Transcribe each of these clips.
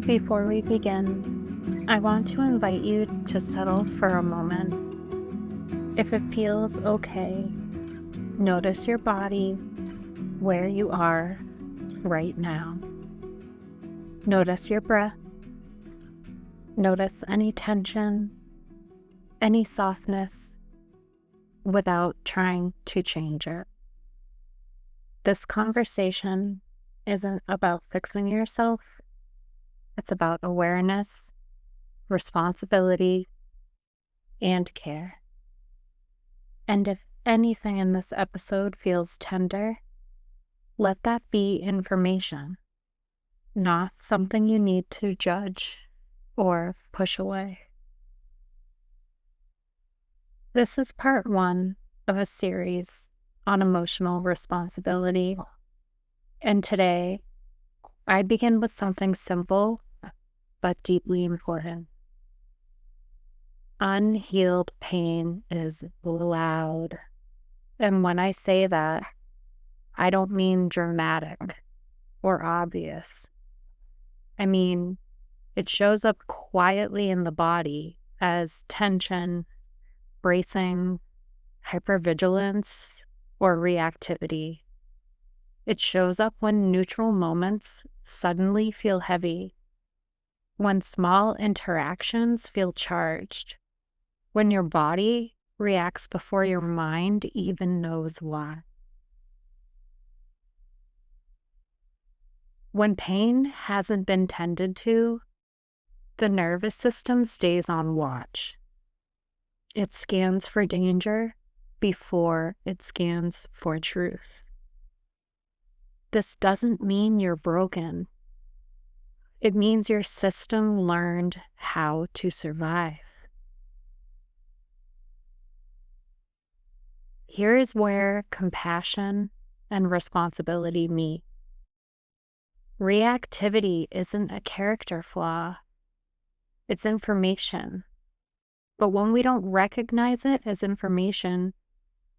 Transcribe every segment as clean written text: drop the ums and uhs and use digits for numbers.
Before we begin, I want to invite you to settle for a moment. If it feels okay, notice your body where you are right now. Notice your breath. Notice any tension, any softness, without trying to change it. This conversation isn't about fixing yourself. It's about awareness, responsibility, and care. And if anything in this episode feels tender, let that be information, not something you need to judge or push away. This is part 1 of a series on emotional responsibility. And today, I begin with something simple but deeply important. Unhealed pain is loud. And when I say that, I don't mean dramatic or obvious. I mean, it shows up quietly in the body as tension, bracing, hypervigilance, or reactivity. It shows up when neutral moments suddenly feel heavy, when small interactions feel charged, when your body reacts before your mind even knows why. When pain hasn't been tended to, the nervous system stays on watch. It scans for danger before it scans for truth. This doesn't mean you're broken. It means your system learned how to survive. Here is where compassion and responsibility meet. Reactivity isn't a character flaw. It's information. But when we don't recognize it as information,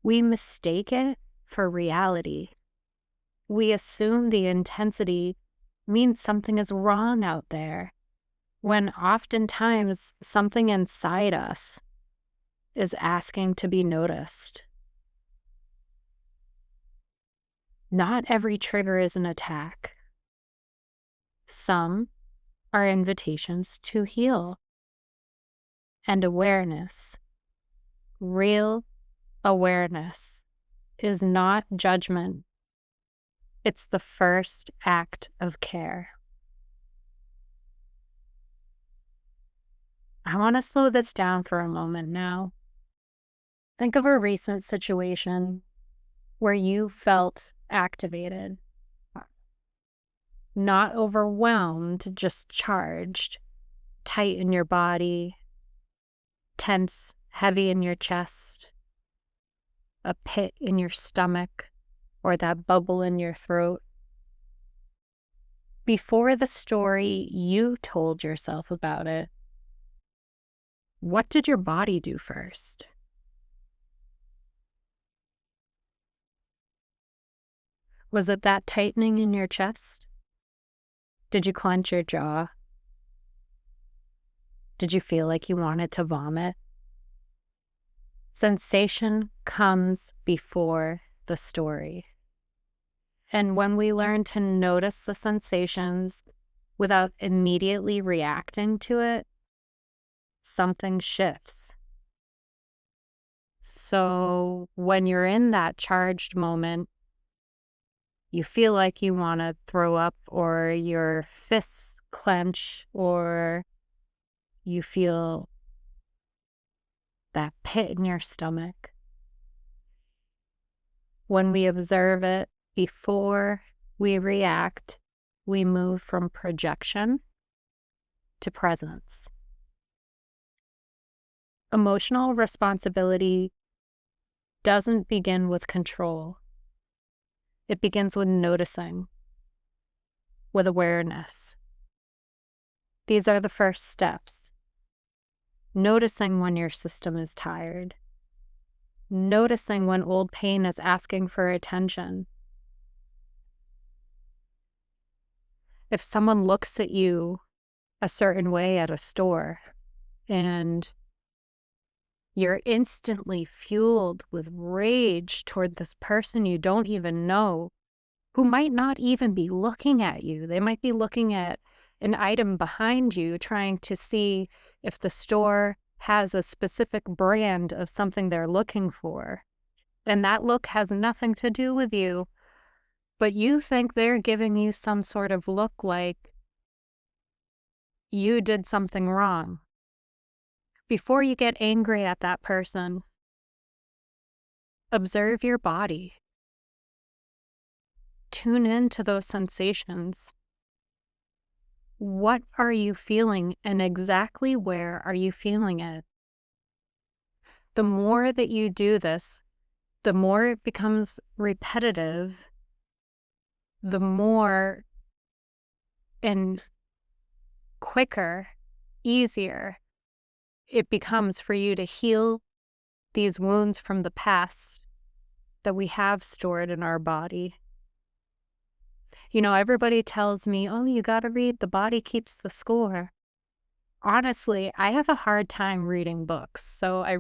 we mistake it for reality. We assume the intensity means something is wrong out there, when oftentimes something inside us is asking to be noticed. Not every trigger is an attack. Some are invitations to heal. And awareness, real awareness, is not judgment. It's the first act of care. I want to slow this down for a moment now. Think of a recent situation where you felt activated, not overwhelmed, just charged, tight in your body, tense, heavy in your chest, a pit in your stomach, or that bubble in your throat. Before the story you told yourself about it, what did your body do first? Was it that tightening in your chest? Did you clench your jaw? Did you feel like you wanted to vomit? Sensation comes before the story. And when we learn to notice the sensations without immediately reacting to it, something shifts. So when you're in that charged moment, you feel like you want to throw up, or your fists clench, or you feel that pit in your stomach. When we observe it before we react, we move from projection to presence. Emotional responsibility doesn't begin with control. It begins with noticing, with awareness. These are the first steps. Noticing when your system is tired. Noticing when old pain is asking for attention. If someone looks at you a certain way at a store, and you're instantly fueled with rage toward this person you don't even know, who might not even be looking at you. They might be looking at an item behind you, trying to see if the store has a specific brand of something they're looking for. And that look has nothing to do with you, but you think they're giving you some sort of look like you did something wrong. Before you get angry at that person, observe your body. Tune into those sensations. What are you feeling, and exactly where are you feeling it? The more that you do this, the more it becomes repetitive, the more and quicker, easier it becomes for you to heal these wounds from the past that we have stored in our body. You know, everybody tells me, oh, you got to read The Body Keeps the Score. Honestly, I have a hard time reading books, so I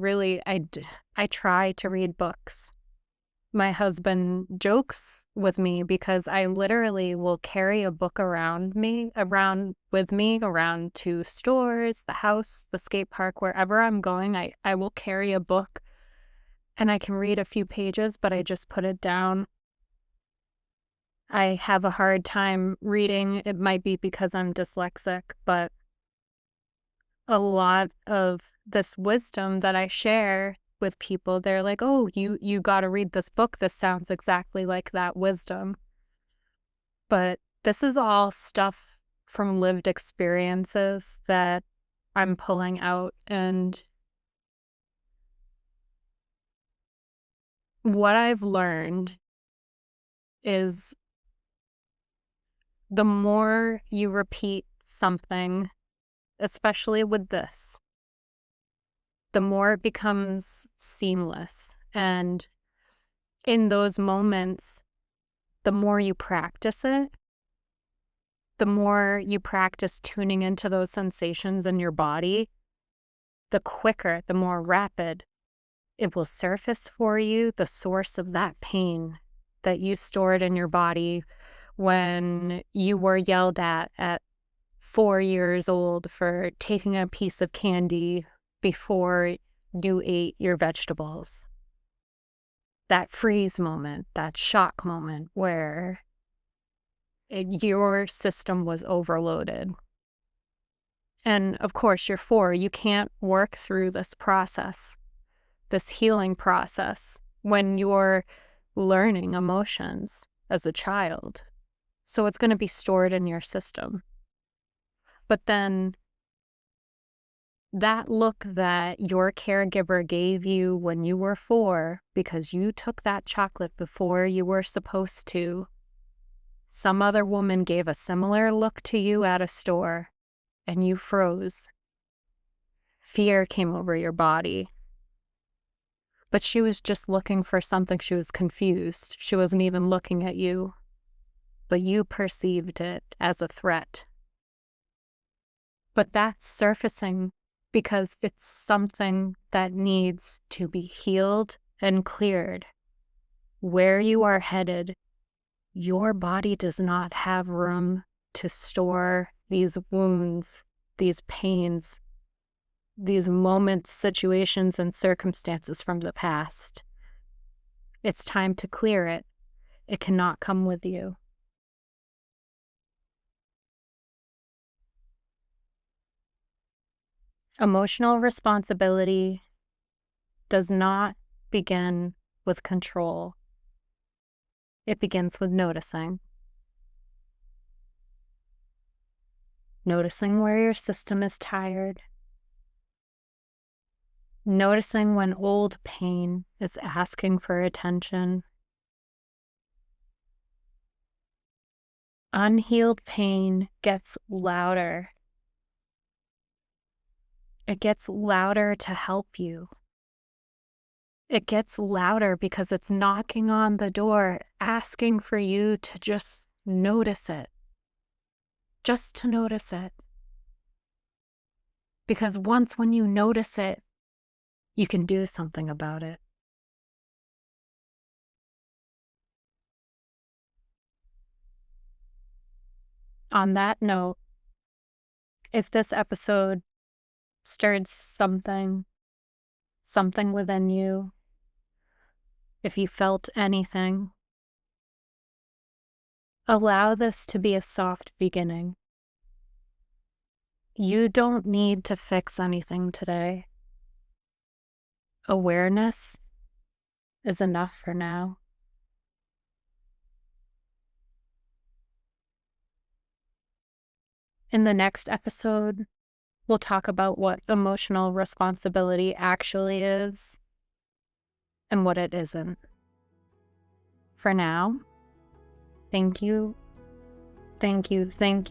try to read books. My husband jokes with me because I literally will carry a book around with me, around to stores, the house, the skate park, wherever I'm going. I will carry a book and I can read a few pages, but I just put it down. I have a hard time reading. It might be because I'm dyslexic, but a lot of this wisdom that I share with people, they're like, oh, you got to read this book. This sounds exactly like that wisdom. But this is all stuff from lived experiences that I'm pulling out. And what I've learned is the more you repeat something, especially with this, the more it becomes seamless. And in those moments, the more you practice it, the more you practice tuning into those sensations in your body, the quicker, the more rapid it will surface for you, the source of that pain that you stored in your body when you were yelled at 4 years old for taking a piece of candy before you ate your vegetables. That freeze moment, that shock moment where your system was overloaded. And of course, you're 4, you can't work through this process, this healing process, when you're learning emotions as a child. So it's going to be stored in your system. But then that look that your caregiver gave you when you were 4, because you took that chocolate before you were supposed to, some other woman gave a similar look to you at a store, and you froze. Fear came over your body. But she was just looking for something. She was confused. She wasn't even looking at you. But you perceived it as a threat. But that's surfacing because it's something that needs to be healed and cleared. Where you are headed, your body does not have room to store these wounds, these pains, these moments, situations, and circumstances from the past. It's time to clear it. It cannot come with you. Emotional responsibility does not begin with control. It begins with noticing. Noticing where your system is tired. Noticing when old pain is asking for attention. Unhealed pain gets louder. It gets louder to help you. It gets louder because it's knocking on the door, asking for you to just notice it. Just to notice it. Because when you notice it, you can do something about it. On that note, if this episode stirred something within you, if you felt anything, allow this to be a soft beginning. You don't need to fix anything today. Awareness is enough for now. In the next episode, we'll talk about what emotional responsibility actually is and what it isn't. For now, thank you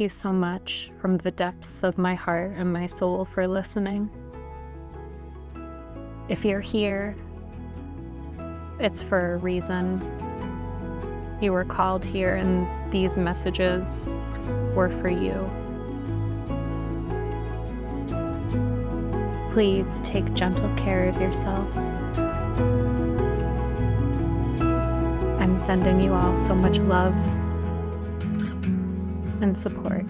so much from the depths of my heart and my soul for listening. If you're here, it's for a reason. You were called here, and these messages were for you. Please take gentle care of yourself. I'm sending you all so much love and support.